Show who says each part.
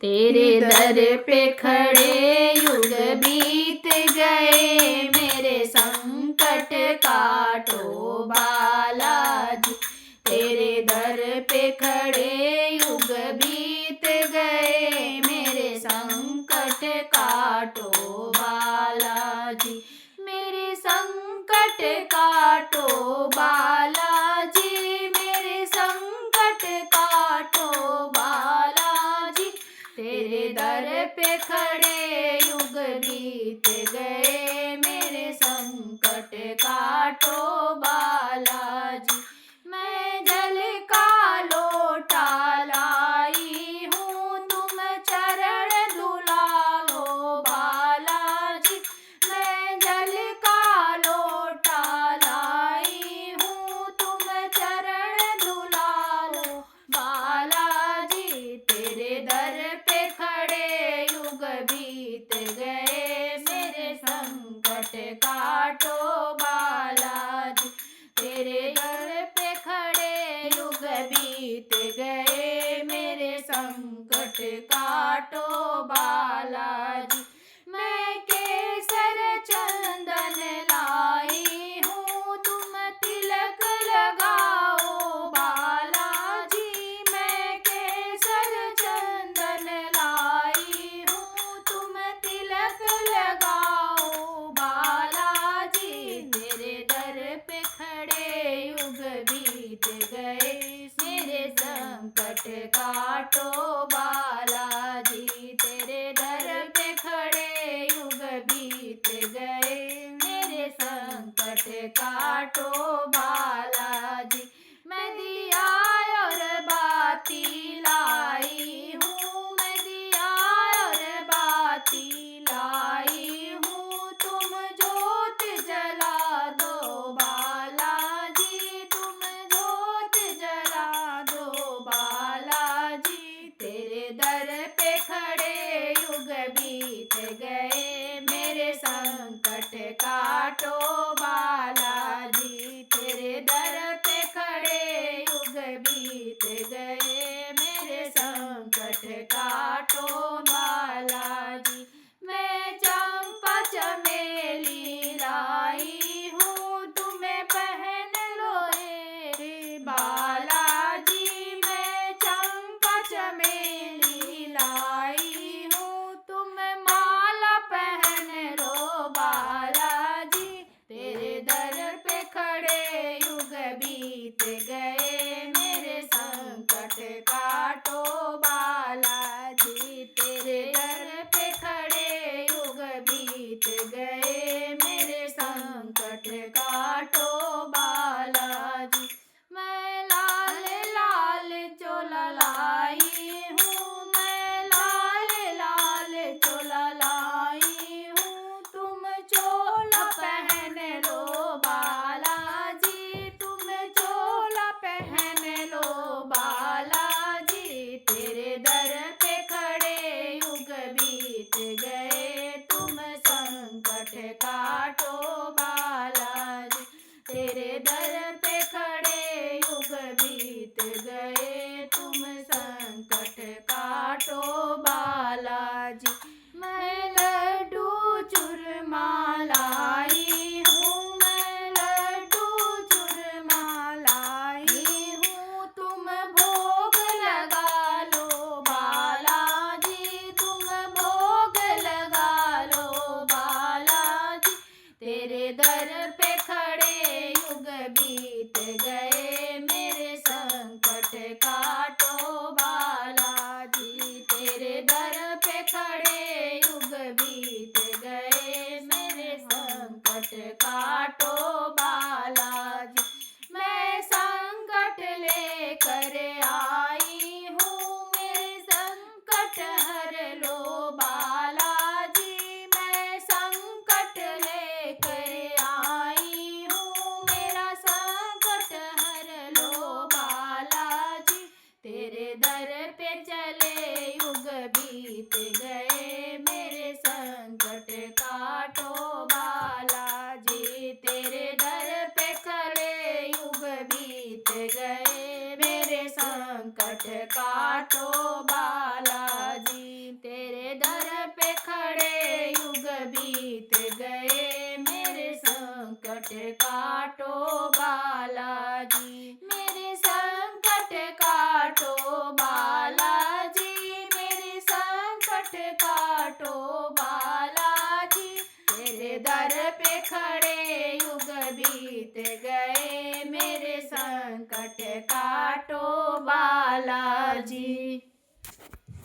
Speaker 1: तेरे दर पे खड़े युग बीत गए, मेरे संकट काटो बालाजी। तेरे दर पे खड़े युग बीत गए, मेरे संकट काटो बालाजी। मेरे संकट काटो बालाजी, मेरे संकट काटो बालाजी। तेरे दर पे खड़े युग बीत गए, मेरे संकट काटो बालाजी। मैं जल का लोटा लाई हूँ, तुम चरण धुला लो बालाजी। मैं जल का लोटा लाई हूँ, तुम चरण धुला लो बालाजी। तेरे दर पे खड़े युग बीत गए, मेरे संकट काटो बालाजी। तेरे दर पे खड़े युग बीत गए, मेरे संकट काटो बालाजी। मैं केसर चंदन लाई हूँ, तुम तिलक लगाओ बालाजी। मैं केसर चंदन लाई हूँ, तुम तिलक लगाओ बालाजी। तेरे दर पे खड़े युग बीत गए, मेरे संकट काटो बालाजी। तेरे दर पे खड़े युग बीत गए, मेरे संकट काटो बालाजी। मैं दिया और बाती लाई हूँ, मैं दिया और बाती लाई हूँ, तुम जोत जला दो बालाजी। तुम जोत जला दो बालाजी। तेरे दर पे खड़े युग बीत गए, मेरे संकट काटो बालाजी। तेरे दर पे खड़े युग बीत गए, मेरे संकट काटो बालाजी। मैं चंपा चमेली लाई हूँ, तुम्हें पहन लो रे बालाजी। मैं चंपा चमेली लाई हूँ, तुम माला पहन लो बालाजी। तेरे दर पे खड़े युग बीत गए, मेरे संकट काटो बालाजी। तेरे दर पे खड़े युग बीत गए, मेरे संकट काटो बालाजी। मैं लाल लाल चोला लाई हूँ, मैं लाल लाल चोला लाई हूँ, तुम चोला पहन लो बालाजी। तुम चोला पहन लो बालाजी। तेरे दर पे खड़े युग बीत गए, तुम संकट काटो बालाजी। तेरे दर पे खड़े युग बीत गए, तुम संकट काटो बालाजी। मैं लड्डू चूरमा लाई हूँ, मैं लड्डू चूरमा लाई हूँ, तुम भोग लगा लो बालाजी। तुम भोग लगा लो बालाजी। तेरे दर पे खड़े युग बीत गए, मेरे संकट काटो बालाजी। तेरे दर पे खड़े युग बीत गए, मेरे संकट काटो बालाजी। मैं संकट लेकर आई हूँ, मेरे संकट हर लो बालाजी। मैं संकट लेकर आई हूँ, मेरा संकट हर लो बालाजी। तेरे दर पे चले युग बीत गए, मेरे संकट काटो बालाजी। तेरे दर पे खड़े युग बीत गए, मेरे संकट काटो बालाजी। संकट काटो बालाजी, मेरे संकट काटो बालाजी, मेरे संकट काटो बालाजी। तेरे दर पे खड़े युग बीत गए, मेरे संकट काटो बालाजी।